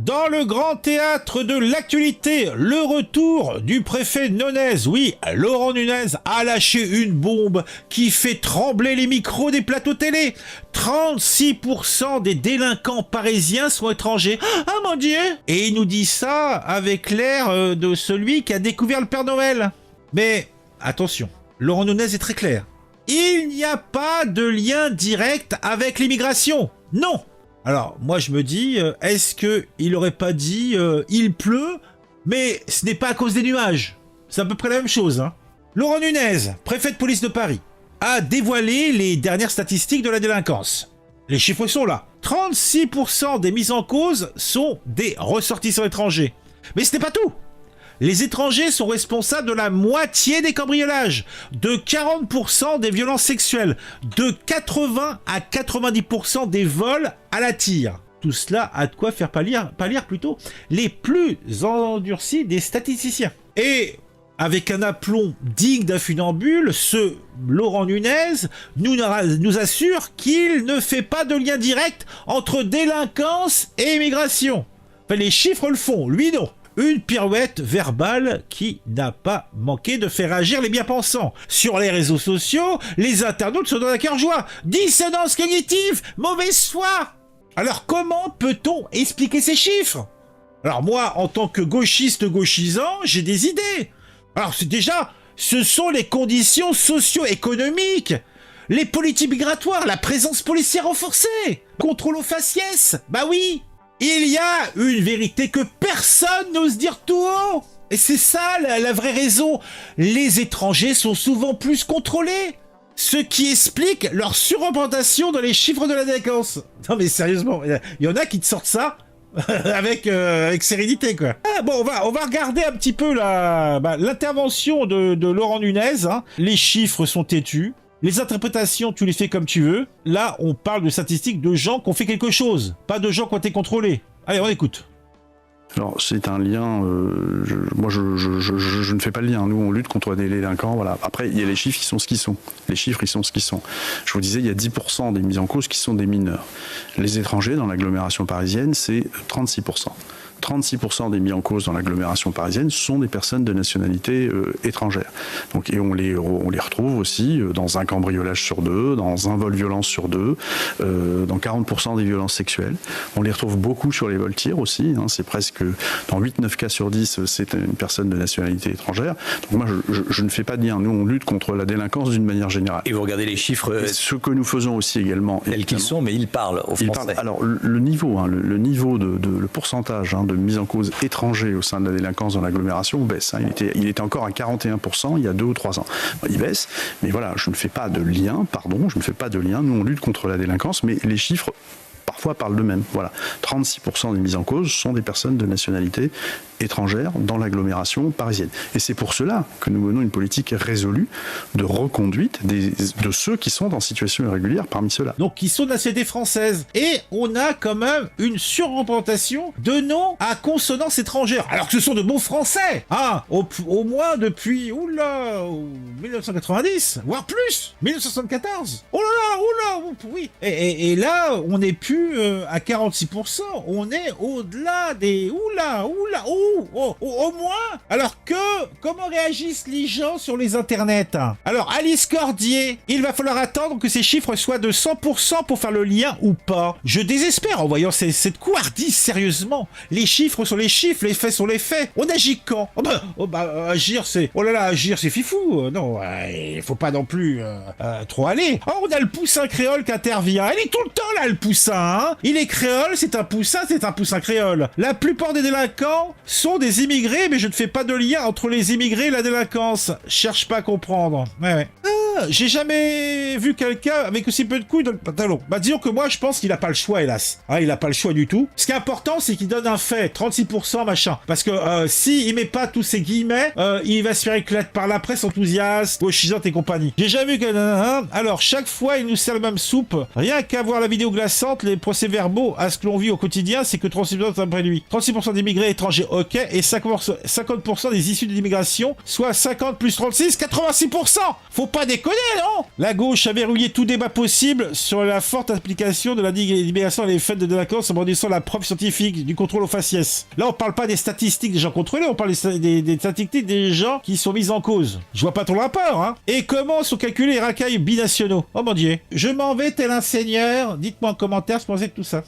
Dans le grand théâtre de l'actualité, le retour du préfet Nunez. Oui, Laurent Nunez a lâché une bombe qui fait trembler les micros des plateaux télé. 36% des délinquants parisiens sont étrangers. Ah mon Dieu! Et il nous dit ça avec l'air de celui qui a découvert le Père Noël. Mais attention, Laurent Nunez est très clair. Il n'y a pas de lien direct avec l'immigration. Non! Alors, moi je me dis, est-ce qu'il aurait pas dit il pleut, mais ce n'est pas à cause des nuages. C'est à peu près la même chose, hein. Laurent Nunez, préfet de police de Paris, a dévoilé les dernières statistiques de la délinquance. Les chiffres sont là. 36% des mises en cause sont des ressortissants étrangers. Mais ce n'est pas tout. Les étrangers sont responsables de la moitié des cambriolages, de 40% des violences sexuelles, de 80 à 90% des vols à la tire. Tout cela a de quoi faire pâlir plutôt les plus endurcis des statisticiens. Et avec un aplomb digne d'un funambule, ce Laurent Nunez nous assure qu'il ne fait pas de lien direct entre délinquance et immigration. Enfin, les chiffres le font, lui non. Une pirouette verbale qui n'a pas manqué de faire agir les bien-pensants. Sur les réseaux sociaux, les internautes se donnent à cœur joie. Dissonance cognitive, mauvaise foi. Alors comment peut-on expliquer ces chiffres? Alors moi, en tant que gauchiste gauchisant, j'ai des idées. Alors c'est déjà, ce sont les conditions socio-économiques. Les politiques migratoires, la présence policière renforcée. Contrôle aux faciès, bah oui. Il y a une vérité que personne n'ose dire tout haut. Et c'est ça la vraie raison. Les étrangers sont souvent plus contrôlés. Ce qui explique leur surreprésentation dans les chiffres de la délinquance. Non mais sérieusement, il y en a qui te sortent ça avec sérénité quoi. Ah, bon, on va regarder un petit peu l'intervention de Laurent Nunez. Hein. Les chiffres sont têtus. Les interprétations, tu les fais comme tu veux. Là, on parle de statistiques de gens qui ont fait quelque chose, pas de gens qui ont été contrôlés. Allez, on écoute. Alors, c'est un lien... moi, je ne fais pas le lien. Nous, on lutte contre les délinquants. Voilà. Après, il y a les chiffres, ils sont ce qu'ils sont. Les chiffres, ils sont ce qu'ils sont. Je vous disais, il y a 10% des mises en cause qui sont des mineurs. Les étrangers, dans l'agglomération parisienne, c'est 36%. 36% des mis en cause dans l'agglomération parisienne sont des personnes de nationalité étrangère. Donc, et on les retrouve aussi dans un cambriolage sur deux, dans un vol violence sur deux, dans 40% des violences sexuelles. On les retrouve beaucoup sur les vols-tirs aussi. Hein, c'est presque dans 8-9 cas sur 10, c'est une personne de nationalité étrangère. Donc moi, je ne fais pas de lien. Nous, on lutte contre la délinquance d'une manière générale. Et vous regardez les chiffres... ce que nous faisons aussi également... Tels qu'ils sont, mais ils parlent aux Français. Alors, le niveau, hein, le niveau le pourcentage de mise en cause étrangers au sein de la délinquance dans l'agglomération baisse. Hein. Il était encore à 41% il y a 2 ou 3 ans. Il baisse, mais voilà, je ne fais pas de lien, je ne fais pas de lien. Nous, on lutte contre la délinquance, mais les chiffres parfois parlent d'eux-mêmes. Voilà. 36% des mises en cause sont des personnes de nationalité étrangère dans l'agglomération parisienne. Et c'est pour cela que nous menons une politique résolue de reconduite de ceux qui sont en situation irrégulière parmi ceux-là. Donc qui sont de nationalité française. Et on a quand même une surreprésentation de noms à consonance étrangère. Alors que ce sont de bons français. Ah, au moins depuis, 1990, voire plus, 1974. Oh là, oui. Et là, on n'est plus à 46%. On est au-delà des, au moins. Alors que, comment réagissent les gens sur les internets? Alors, Alice Cordier, il va falloir attendre que ces chiffres soient de 100% pour faire le lien ou pas. Je désespère en voyant cette couardise, sérieusement. Les chiffres sont les chiffres, les faits sont les faits. On agit quand? Agir, c'est... Oh là là, agir, c'est fifou. Non, il faut pas non plus trop aller. Oh, on a le poussin créole qui intervient. Il est tout le temps là, le poussin, hein. Il est créole, c'est un poussin créole. La plupart des délinquants sont des immigrés, mais je ne fais pas de lien entre les immigrés et la délinquance. Cherche pas à comprendre. Ouais. J'ai jamais vu quelqu'un avec aussi peu de couilles dans le pantalon. Disons que moi, je pense qu'il a pas le choix, hélas. Il a pas le choix du tout. Ce qui est important, c'est qu'il donne un fait, 36%, machin. Parce que si il met pas tous ces guillemets, il va se faire éclater par la presse enthousiaste, gauchisante et compagnie. J'ai jamais vu quelqu'un... Alors, chaque fois, il nous sert la même soupe. Rien qu'à voir la vidéo glaçante, les procès-verbaux, à ce que l'on vit au quotidien, c'est que 36% après lui. 36% d'immigrés étrangers, ok, et 50% des issus de l'immigration, soit 50 plus 36, 86%. Faut pas déconner. déconner, non? La gauche a verrouillé tout débat possible sur la forte application de la libération des faits de délinquance en brandissant la preuve scientifique du contrôle au faciès. Là, on parle pas des statistiques des gens contrôlés, on parle des statistiques des gens qui sont mis en cause. Je vois pas ton rapport, hein? Et comment sont calculés les racailles binationaux? Oh mon dieu. Je m'en vais tel un seigneur. Dites-moi en commentaire ce que vous pensez de tout ça.